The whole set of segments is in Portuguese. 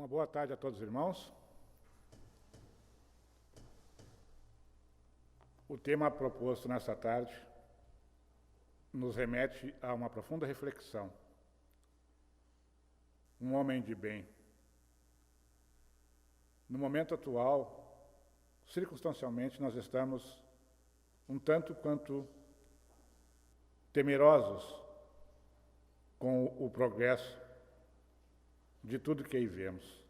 Uma boa tarde a todos os irmãos. O tema proposto nesta tarde nos remete a uma profunda reflexão. Um homem de bem. No momento atual, circunstancialmente, nós estamos um tanto quanto temerosos com o progresso de tudo que aí vemos.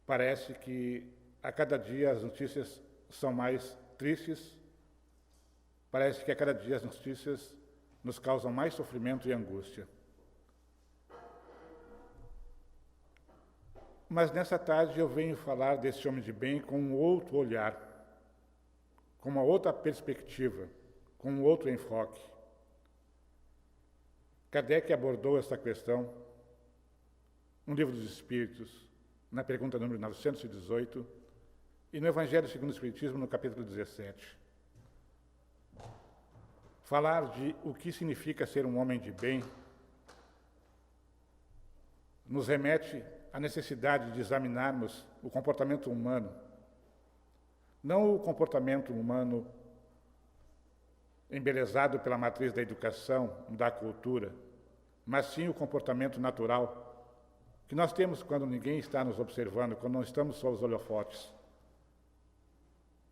Parece que a cada dia as notícias são mais tristes, parece que a cada dia as notícias nos causam mais sofrimento e angústia. Mas nessa tarde eu venho falar desse homem de bem com um outro olhar, com uma outra perspectiva, com um outro enfoque. Kardec abordou esta questão no Livro dos Espíritos, na pergunta número 918, e no Evangelho segundo o Espiritismo, no capítulo 17. Falar de o que significa ser um homem de bem nos remete à necessidade de examinarmos o comportamento humano, não o comportamento humano embelezado pela matriz da educação, da cultura, mas sim o comportamento natural que nós temos quando ninguém está nos observando, quando não estamos sob os holofotes.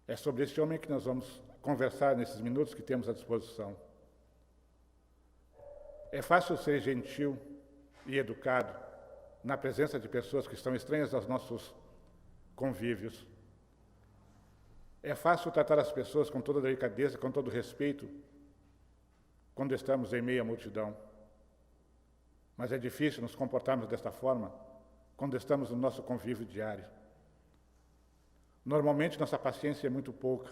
É sobre esse homem que nós vamos conversar nesses minutos que temos à disposição. É fácil ser gentil e educado na presença de pessoas que estão estranhas aos nossos convívios. É fácil tratar as pessoas com toda delicadeza, com todo respeito, quando estamos em meio à multidão. Mas é difícil nos comportarmos desta forma quando estamos no nosso convívio diário. Normalmente nossa paciência é muito pouca,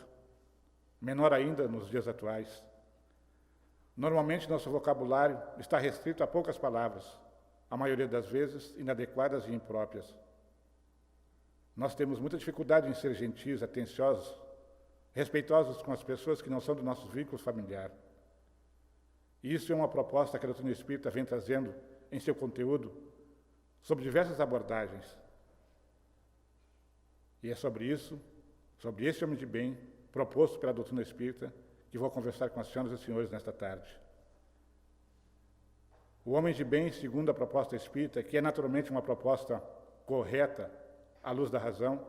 menor ainda nos dias atuais. Normalmente nosso vocabulário está restrito a poucas palavras, a maioria das vezes inadequadas e impróprias. Nós temos muita dificuldade em ser gentis, atenciosos, respeitosos com as pessoas que não são do nosso vínculo familiar. E isso é uma proposta que a doutrina espírita vem trazendo em seu conteúdo sobre diversas abordagens. E é sobre isso, sobre esse homem de bem, proposto pela doutrina espírita, que vou conversar com as senhoras e os senhores nesta tarde. O homem de bem, segundo a proposta espírita, que é naturalmente uma proposta correta, à luz da razão,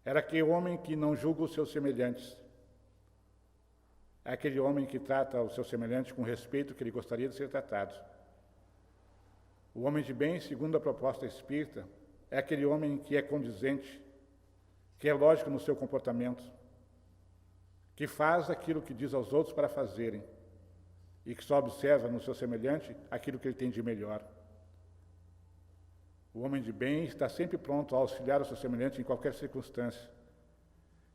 era aquele homem que não julga os seus semelhantes. É aquele homem que trata o seu semelhante com o respeito que ele gostaria de ser tratado. O homem de bem, segundo a proposta espírita, é aquele homem que é condizente, que é lógico no seu comportamento, que faz aquilo que diz aos outros para fazerem e que só observa no seu semelhante aquilo que ele tem de melhor. O homem de bem está sempre pronto a auxiliar o seu semelhante em qualquer circunstância.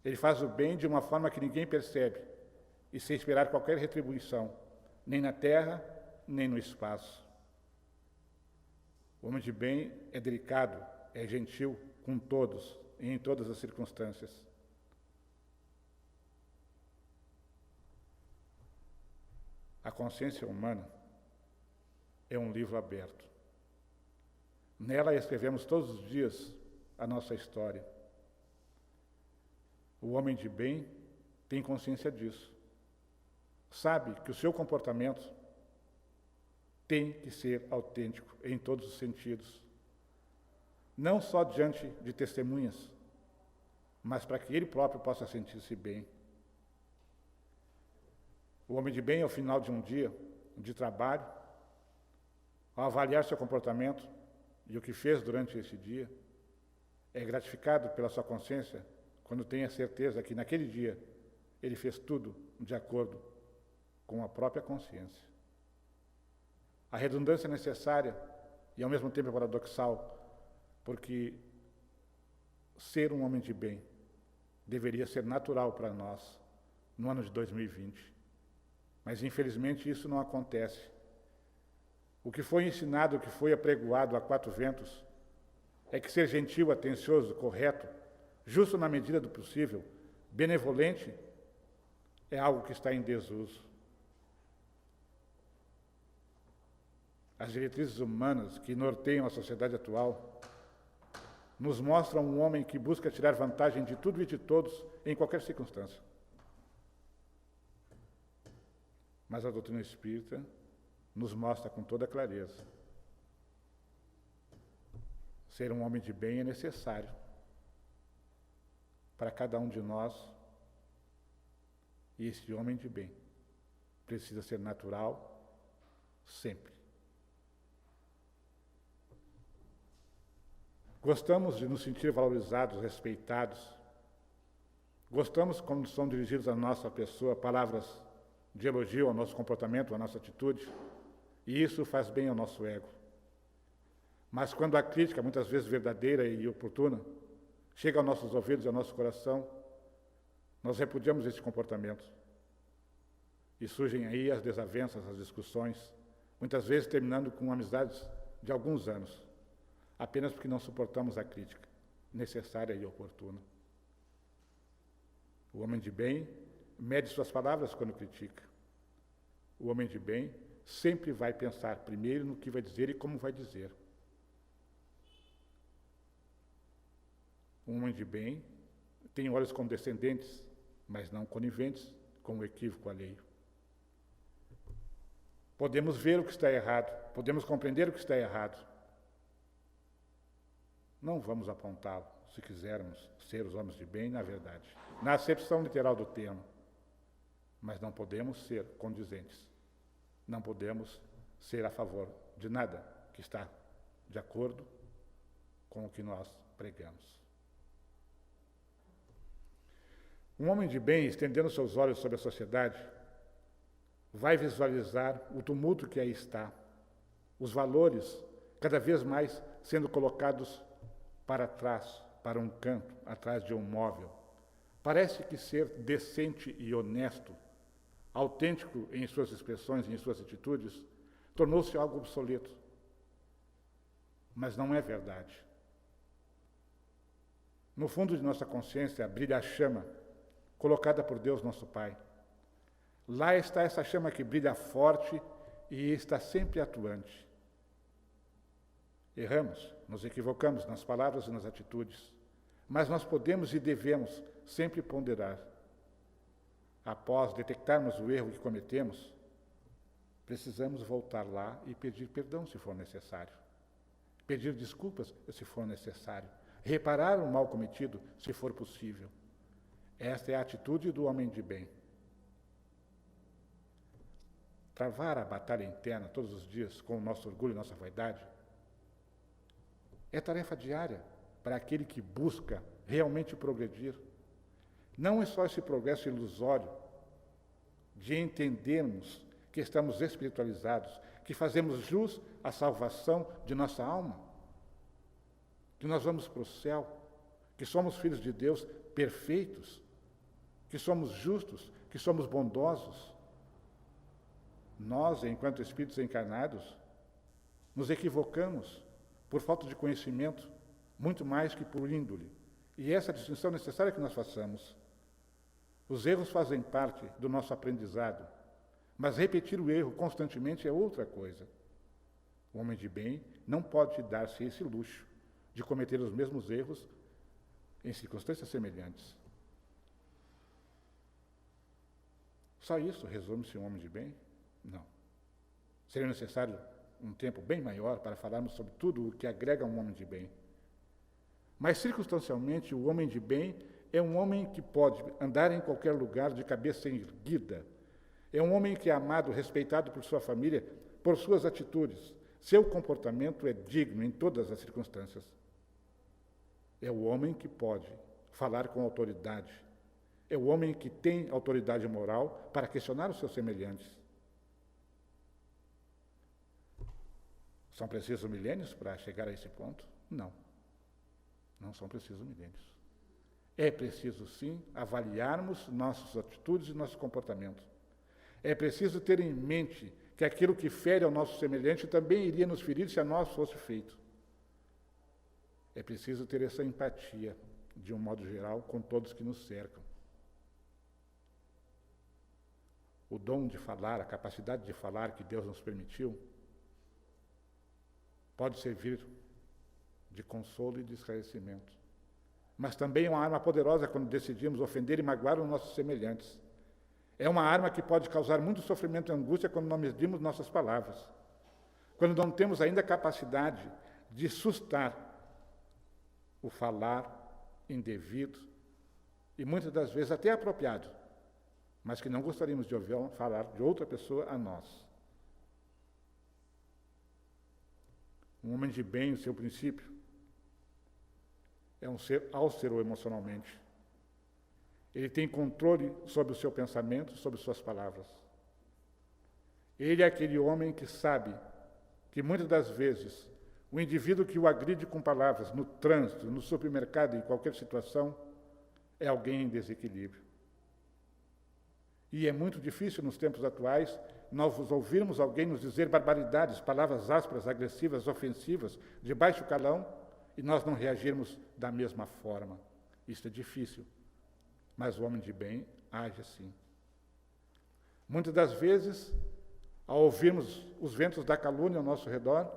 Ele faz o bem de uma forma que ninguém percebe e sem esperar qualquer retribuição, nem na terra, nem no espaço. O homem de bem é delicado, é gentil com todos e em todas as circunstâncias. A consciência humana é um livro aberto. Nela escrevemos todos os dias a nossa história. O homem de bem tem consciência disso. Sabe que o seu comportamento tem que ser autêntico em todos os sentidos. Não só diante de testemunhas, mas para que ele próprio possa sentir-se bem. O homem de bem, ao final de um dia de trabalho, ao avaliar seu comportamento e o que fez durante esse dia, é gratificado pela sua consciência quando tem a certeza que naquele dia ele fez tudo de acordo com a própria consciência. A redundância é necessária e ao mesmo tempo é paradoxal, porque ser um homem de bem deveria ser natural para nós no ano de 2020. Mas infelizmente isso não acontece. O que foi ensinado, o que foi apregoado a quatro ventos, é que ser gentil, atencioso, correto, justo na medida do possível, benevolente, é algo que está em desuso. as diretrizes humanas que norteiam a sociedade atual, nos mostram um homem que busca tirar vantagem de tudo e de todos em qualquer circunstância. Mas a doutrina espírita nos mostra com toda clareza: ser um homem de bem é necessário para cada um de nós, e esse homem de bem precisa ser natural sempre. Gostamos de nos sentir valorizados, respeitados. Gostamos quando são dirigidos à nossa pessoa palavras de elogio ao nosso comportamento, à nossa atitude, e isso faz bem ao nosso ego. Mas quando a crítica, muitas vezes verdadeira e oportuna, chega aos nossos ouvidos e ao nosso coração, nós repudiamos esse comportamento. E surgem aí as desavenças, as discussões, muitas vezes terminando com amizades de alguns anos, apenas porque não suportamos a crítica necessária e oportuna. O homem de bem mede suas palavras quando critica. O homem de bem sempre vai pensar primeiro no que vai dizer e como vai dizer. Um homem de bem tem olhos condescendentes, mas não coniventes com o equívoco alheio. Podemos ver o que está errado, podemos compreender o que está errado. Não vamos apontá-lo, se quisermos ser os homens de bem, na verdade, na acepção literal do termo. Mas não podemos ser condizentes. Não podemos ser a favor de nada que está de acordo com o que nós pregamos. Um homem de bem, estendendo seus olhos sobre a sociedade, vai visualizar o tumulto que aí está, os valores cada vez mais sendo colocados para trás, para um canto, atrás de um móvel. Parece que ser decente e honesto, autêntico em suas expressões e em suas atitudes, tornou-se algo obsoleto. Mas não é verdade. No fundo de nossa consciência brilha a chama colocada por Deus, nosso Pai. Lá está essa chama que brilha forte e está sempre atuante. Erramos, nos equivocamos nas palavras e nas atitudes, mas nós podemos e devemos sempre ponderar. Após detectarmos o erro que cometemos, precisamos voltar lá e pedir perdão se for necessário, pedir desculpas se for necessário, reparar o mal cometido se for possível. Esta é a atitude do homem de bem. Travar a batalha interna todos os dias com o nosso orgulho e nossa vaidade é tarefa diária para aquele que busca realmente progredir. Não é só esse progresso ilusório de entendermos que estamos espiritualizados, que fazemos jus à salvação de nossa alma, que nós vamos para o céu, que somos filhos de Deus perfeitos, que somos justos, que somos bondosos. Nós, enquanto espíritos encarnados, nos equivocamos por falta de conhecimento, muito mais que por índole. E essa é a distinção necessária que nós façamos. Os erros fazem parte do nosso aprendizado, mas repetir o erro constantemente é outra coisa. O homem de bem não pode dar-se esse luxo de cometer os mesmos erros em circunstâncias semelhantes. Só isso resume-se um homem de bem? Não. Seria necessário um tempo bem maior para falarmos sobre tudo o que agrega um homem de bem. Mas, circunstancialmente, o homem de bem é um homem que pode andar em qualquer lugar de cabeça erguida. É um homem que é amado, respeitado por sua família, por suas atitudes. Seu comportamento é digno em todas as circunstâncias. É o homem que pode falar com autoridade. É o homem que tem autoridade moral para questionar os seus semelhantes. São precisos milênios para chegar a esse ponto? Não. Não são precisos milênios. É preciso, sim, avaliarmos nossas atitudes e nosso comportamento. É preciso ter em mente que aquilo que fere ao nosso semelhante também iria nos ferir se a nós fosse feito. É preciso ter essa empatia, de um modo geral, com todos que nos cercam. O dom de falar, a capacidade de falar que Deus nos permitiu, pode servir de consolo e de esclarecimento. Mas também é uma arma poderosa quando decidimos ofender e magoar os nossos semelhantes. É uma arma que pode causar muito sofrimento e angústia quando não medimos nossas palavras. Quando não temos ainda a capacidade de sustar o falar indevido e muitas das vezes até apropriado, mas que não gostaríamos de ouvir falar de outra pessoa a nós. Um homem de bem, o seu princípio, é um ser austero emocionalmente. Ele tem controle sobre o seu pensamento, sobre suas palavras. Ele é aquele homem que sabe que muitas das vezes o indivíduo que o agride com palavras no trânsito, no supermercado, em qualquer situação, é alguém em desequilíbrio. E é muito difícil nos tempos atuais nós ouvirmos alguém nos dizer barbaridades, palavras ásperas, agressivas, ofensivas, de baixo calão, e nós não reagirmos da mesma forma. Isso é difícil. Mas o homem de bem age assim. Muitas das vezes, ao ouvirmos os ventos da calúnia ao nosso redor,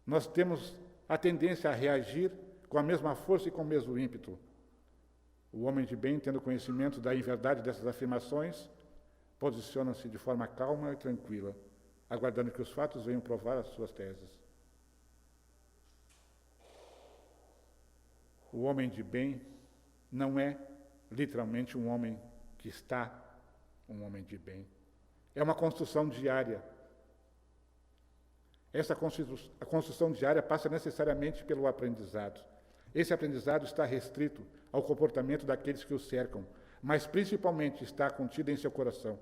nós temos a tendência a reagir com a mesma força e com o mesmo ímpeto. O homem de bem, tendo conhecimento da inverdade dessas afirmações, posiciona-se de forma calma e tranquila, aguardando que os fatos venham provar as suas teses. O homem de bem não é literalmente um homem que está um homem de bem. É uma construção diária. A construção diária passa necessariamente pelo aprendizado. Esse aprendizado está restrito ao comportamento daqueles que o cercam, mas principalmente está contido em seu coração.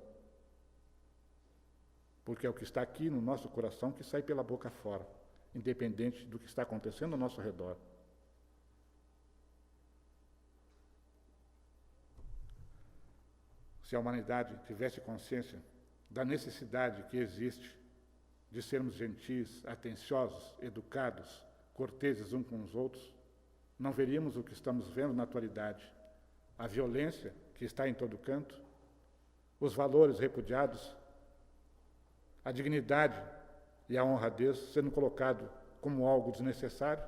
Porque é o que está aqui no nosso coração que sai pela boca fora, independente do que está acontecendo ao nosso redor. Se a humanidade tivesse consciência da necessidade que existe de sermos gentis, atenciosos, educados, corteses uns com os outros, não veríamos o que estamos vendo na atualidade. A violência que está em todo canto, os valores repudiados, a dignidade e a honradez sendo colocado como algo desnecessário,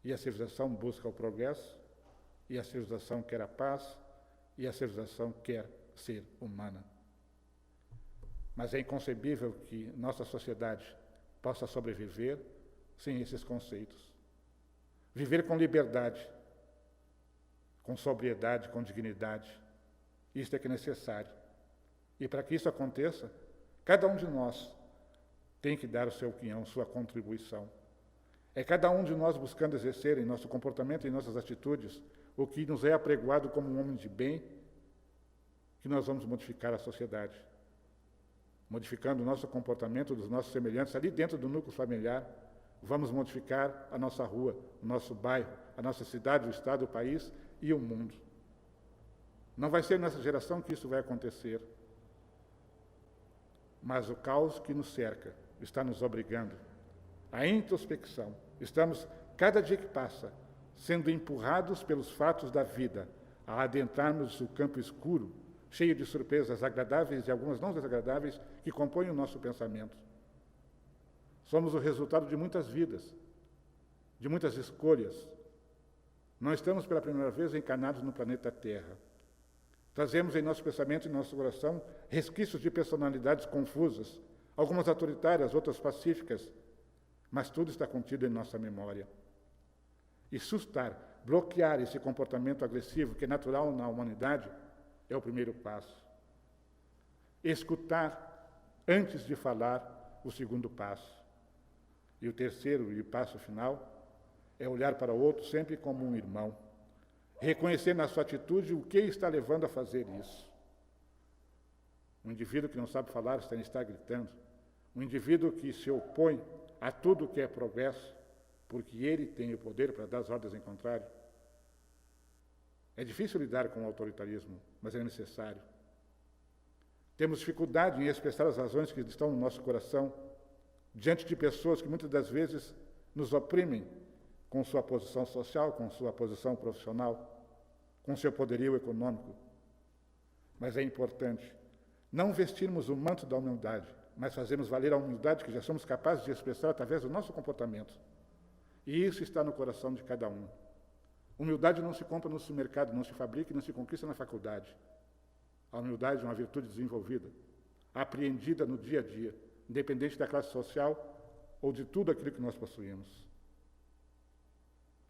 e a civilização busca o progresso, e a civilização quer a paz, e a civilização quer ser humana. Mas é inconcebível que nossa sociedade possa sobreviver sem esses conceitos. Viver com liberdade, com sobriedade, com dignidade, isto é que é necessário. E para que isso aconteça, cada um de nós tem que dar o seu quinhão, sua contribuição. É cada um de nós buscando exercer em nosso comportamento e em nossas atitudes o que nos é apregoado como um homem de bem, que nós vamos modificar a sociedade. Modificando o nosso comportamento dos nossos semelhantes ali dentro do núcleo familiar, vamos modificar a nossa rua, o nosso bairro, a nossa cidade, o estado, o país e o mundo. Não vai ser nessa geração que isso vai acontecer. Mas o caos que nos cerca está nos obrigando à introspecção. Estamos, cada dia que passa, sendo empurrados pelos fatos da vida a adentrarmos o campo escuro, cheio de surpresas agradáveis e algumas não desagradáveis, que compõem o nosso pensamento. Somos o resultado de muitas vidas, de muitas escolhas. Não estamos pela primeira vez encarnados no planeta Terra. Trazemos em nosso pensamento e em nosso coração resquícios de personalidades confusas, algumas autoritárias, outras pacíficas, mas tudo está contido em nossa memória. E sustar, bloquear esse comportamento agressivo que é natural na humanidade é o primeiro passo. Escutar antes de falar, o segundo passo. E o terceiro e o passo final é olhar para o outro sempre como um irmão. Reconhecer na sua atitude o que está levando a fazer isso. Um indivíduo que não sabe falar está gritando. Um indivíduo que se opõe a tudo que é progresso, porque ele tem o poder para dar as ordens em contrário. É difícil lidar com o autoritarismo, mas é necessário. Temos dificuldade em expressar as razões que estão no nosso coração diante de pessoas que muitas das vezes nos oprimem com sua posição social, com sua posição profissional, com seu poderio econômico. Mas é importante não vestirmos o manto da humildade mas fazemos valer a humildade que já somos capazes de expressar através do nosso comportamento. E isso está no coração de cada um. Humildade não se compra no supermercado, não se fabrica e não se conquista na faculdade. A humildade é uma virtude desenvolvida, apreendida no dia a dia, independente da classe social ou de tudo aquilo que nós possuímos.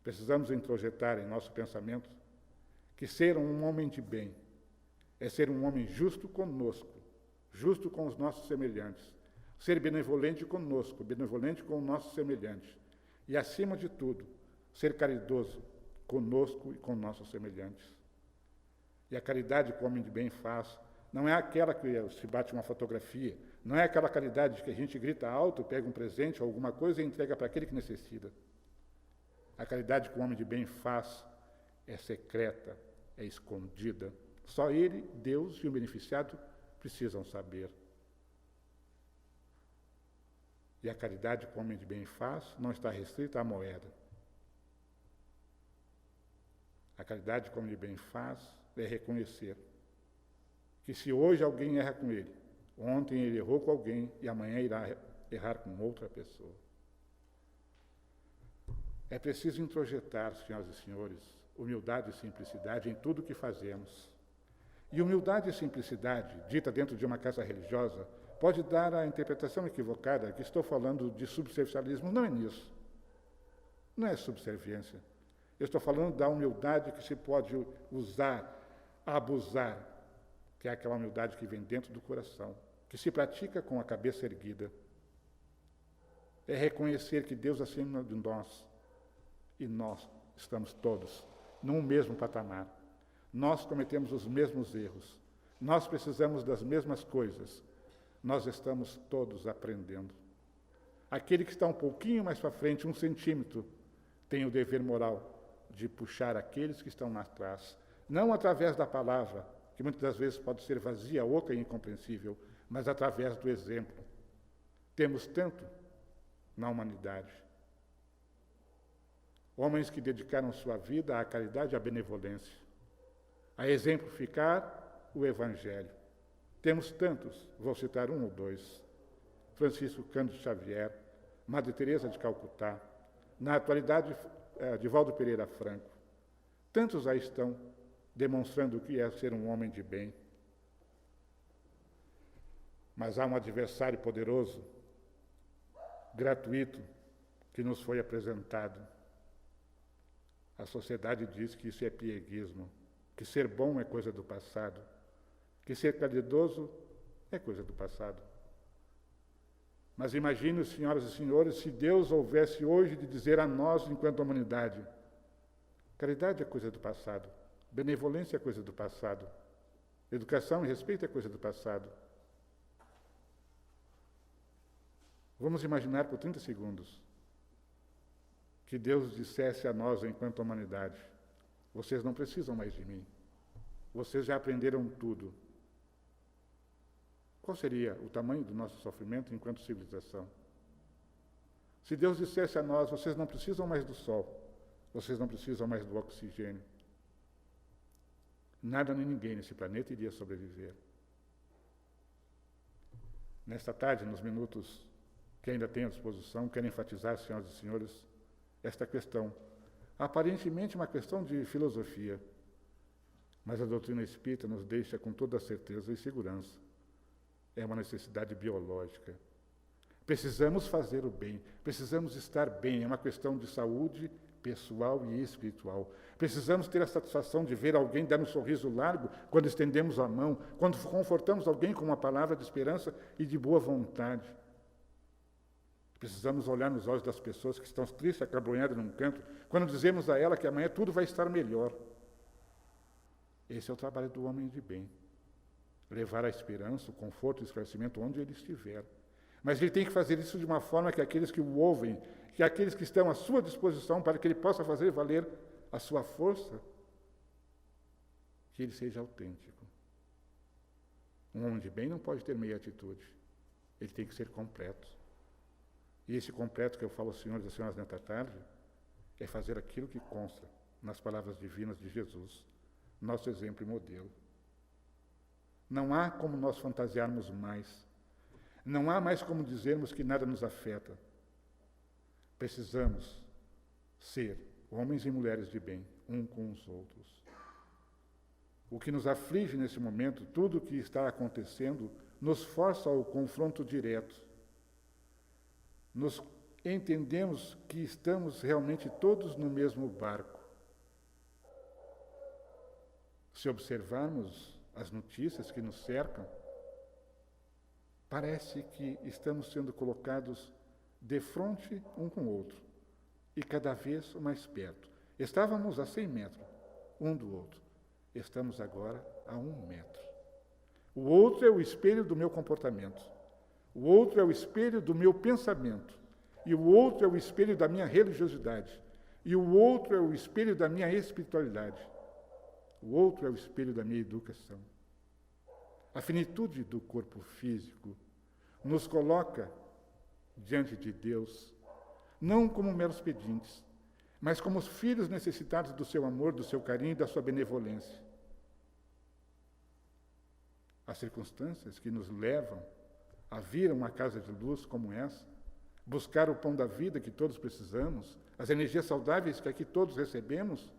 Precisamos introjetar em nosso pensamento que ser um homem de bem é ser um homem justo conosco, justo com os nossos semelhantes, ser benevolente conosco, benevolente com o nosso semelhante, e, acima de tudo, ser caridoso conosco e com nossos semelhantes. E a caridade que o homem de bem faz não é aquela que se bate uma fotografia, não é aquela caridade que a gente grita alto, pega um presente ou alguma coisa e entrega para aquele que necessita. A caridade que o homem de bem faz é secreta, é escondida. Só ele, Deus e o beneficiado precisam saber. E a caridade que o homem de bem faz não está restrita à moeda. A caridade que o homem de bem faz é reconhecer que se hoje alguém erra com ele, ontem ele errou com alguém e amanhã irá errar com outra pessoa. É preciso introjetar, senhoras e senhores, humildade e simplicidade em tudo o que fazemos. E humildade e simplicidade, dita dentro de uma casa religiosa, pode dar a interpretação equivocada que estou falando de subservincialismo. Não é nisso. Não é subserviência. Eu estou falando da humildade que se pode usar, abusar, que é aquela humildade que vem dentro do coração, que se pratica com a cabeça erguida. É reconhecer que Deus acima de nós, e nós estamos todos num mesmo patamar. Nós cometemos os mesmos erros. Nós precisamos das mesmas coisas. Nós estamos todos aprendendo. Aquele que está um pouquinho mais para frente, 1 centímetro, tem o dever moral de puxar aqueles que estão lá atrás. Não através da palavra, que muitas das vezes pode ser vazia, oca e incompreensível, mas através do exemplo. Temos tanto na humanidade. Homens que dedicaram sua vida à caridade e à benevolência, a exemplificar o Evangelho. Temos tantos, vou citar um ou dois: Francisco Cândido Xavier, Madre Teresa de Calcutá, na atualidade, Divaldo Pereira Franco. Tantos aí estão demonstrando o que é ser um homem de bem. Mas há um adversário poderoso, gratuito, que nos foi apresentado. A sociedade diz que isso é pieguismo, que ser bom é coisa do passado, que ser caridoso é coisa do passado. Mas imagine, senhoras e senhores, se Deus houvesse hoje de dizer a nós, enquanto humanidade: caridade é coisa do passado, benevolência é coisa do passado, educação e respeito é coisa do passado. Vamos imaginar por 30 segundos que Deus dissesse a nós, enquanto humanidade: vocês não precisam mais de mim, vocês já aprenderam tudo. Qual seria o tamanho do nosso sofrimento enquanto civilização? Se Deus dissesse a nós: vocês não precisam mais do sol, vocês não precisam mais do oxigênio, nada nem ninguém nesse planeta iria sobreviver. Nesta tarde, nos minutos que ainda tenho à disposição, quero enfatizar, senhoras e senhores, esta questão, aparentemente uma questão de filosofia, mas a doutrina espírita nos deixa com toda a certeza e segurança. É uma necessidade biológica. Precisamos fazer o bem, precisamos estar bem, é uma questão de saúde pessoal e espiritual. Precisamos ter a satisfação de ver alguém dar um sorriso largo quando estendemos a mão, quando confortamos alguém com uma palavra de esperança e de boa vontade. Precisamos olhar nos olhos das pessoas que estão tristes, acabrunhadas num canto, quando dizemos a ela que amanhã tudo vai estar melhor. Esse é o trabalho do homem de bem. Levar a esperança, o conforto e o esclarecimento onde ele estiver. Mas ele tem que fazer isso de uma forma que aqueles que o ouvem, que aqueles que estão à sua disposição para que ele possa fazer valer a sua força, que ele seja autêntico. Um homem de bem não pode ter meia atitude. Ele tem que ser completo. E esse completo que eu falo aos senhores e às senhoras nesta tarde é fazer aquilo que consta nas palavras divinas de Jesus, nosso exemplo e modelo. Não há como nós fantasiarmos mais. Não há mais como dizermos que nada nos afeta. Precisamos ser homens e mulheres de bem, um com os outros. O que nos aflige nesse momento, tudo o que está acontecendo, nos força ao confronto direto. Nos entendemos que estamos realmente todos no mesmo barco. Se observarmos as notícias que nos cercam, parece que estamos sendo colocados de frente um com o outro, e cada vez mais perto. Estávamos a 100 metros um do outro, estamos agora a 1 metro. O outro é o espelho do meu comportamento, o outro é o espelho do meu pensamento, e o outro é o espelho da minha religiosidade, e o outro é o espelho da minha espiritualidade, o outro é o espelho da minha educação. A finitude do corpo físico nos coloca diante de Deus, não como meros pedintes, mas como os filhos necessitados do seu amor, do seu carinho e da sua benevolência. As circunstâncias que nos levam a vir a uma casa de luz como essa, buscar o pão da vida que todos precisamos, as energias saudáveis que aqui todos recebemos,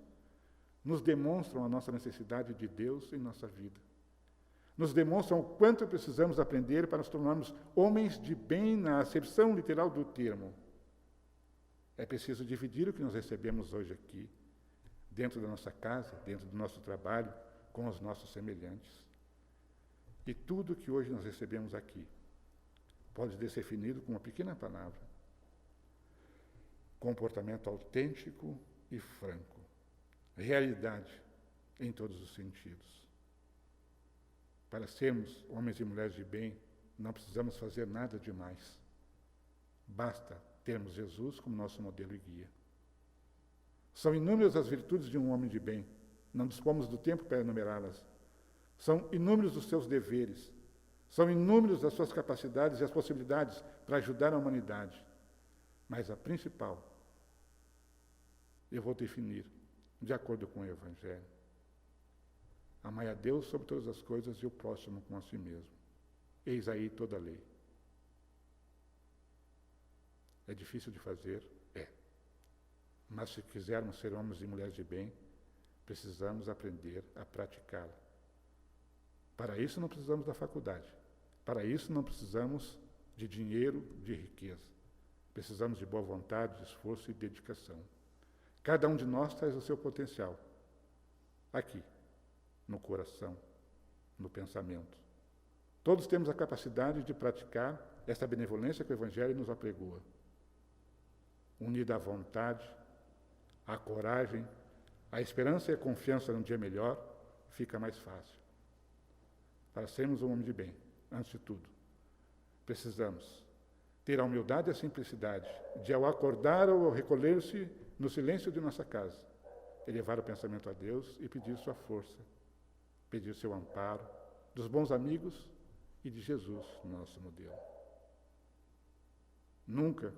nos demonstram a nossa necessidade de Deus em nossa vida. Nos demonstram o quanto precisamos aprender para nos tornarmos homens de bem na acepção literal do termo. É preciso dividir o que nós recebemos hoje aqui, dentro da nossa casa, dentro do nosso trabalho, com os nossos semelhantes. E tudo que hoje nós recebemos aqui pode ser definido com uma pequena palavra: comportamento autêntico e franco. Realidade em todos os sentidos. Para sermos homens e mulheres de bem, não precisamos fazer nada demais. Basta termos Jesus como nosso modelo e guia. São inúmeras as virtudes de um homem de bem. Não dispomos do tempo para enumerá-las. São inúmeros os seus deveres. São inúmeras as suas capacidades e as possibilidades para ajudar a humanidade. Mas a principal, eu vou definir de acordo com o Evangelho. Amai a Deus sobre todas as coisas e o próximo como a si mesmo. Eis aí toda a lei. É difícil de fazer? É. Mas se quisermos ser homens e mulheres de bem, precisamos aprender a praticá-la. Para isso não precisamos da faculdade. Para isso não precisamos de dinheiro, de riqueza. Precisamos de boa vontade, de esforço e dedicação. Cada um de nós traz o seu potencial. Aqui, no coração, no pensamento. Todos temos a capacidade de praticar esta benevolência que o Evangelho nos apregoa. Unida à vontade, à coragem, à esperança e à confiança num dia melhor, fica mais fácil. Para sermos um homem de bem, antes de tudo, precisamos ter a humildade e a simplicidade de, ao acordar ou ao recolher-se no silêncio de nossa casa, elevar o pensamento a Deus e pedir sua força, pedir seu amparo, dos bons amigos e de Jesus, nosso modelo. Nunca,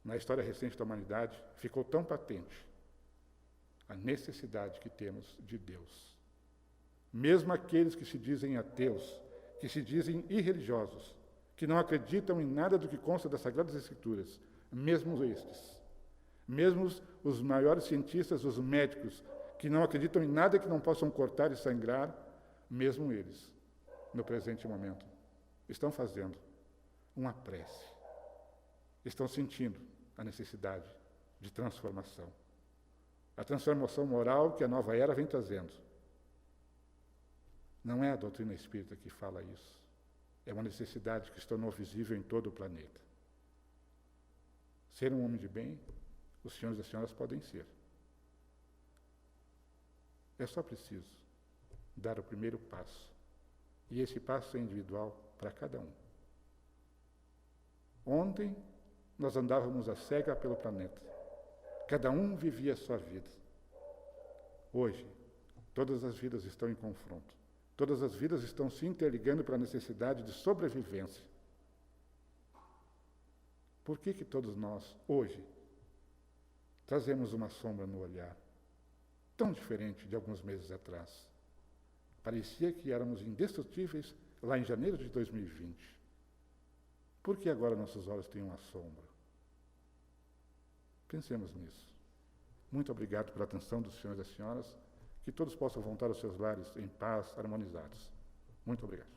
na história recente da humanidade, ficou tão patente a necessidade que temos de Deus. Mesmo aqueles que se dizem ateus, que se dizem irreligiosos, que não acreditam em nada do que consta das Sagradas Escrituras, mesmo estes, mesmo os maiores cientistas, os médicos, que não acreditam em nada que não possam cortar e sangrar, mesmo eles, no presente momento, estão fazendo uma prece. Estão sentindo a necessidade de transformação. A transformação moral que a nova era vem trazendo. Não é a doutrina espírita que fala isso. É uma necessidade que se tornou visível em todo o planeta. Ser um homem de bem, os senhores e as senhoras podem ser. É só preciso dar o primeiro passo. E esse passo é individual para cada um. Ontem, nós andávamos a cega pelo planeta. Cada um vivia a sua vida. Hoje, todas as vidas estão em confronto. Todas as vidas estão se interligando para a necessidade de sobrevivência. Por que todos nós, hoje, trazemos uma sombra no olhar, tão diferente de alguns meses atrás? Parecia que éramos indestrutíveis lá em janeiro de 2020. Por que agora nossos olhos têm uma sombra? Pensemos nisso. Muito obrigado pela atenção dos senhores e das senhoras. Que todos possam voltar aos seus lares em paz, harmonizados. Muito obrigado.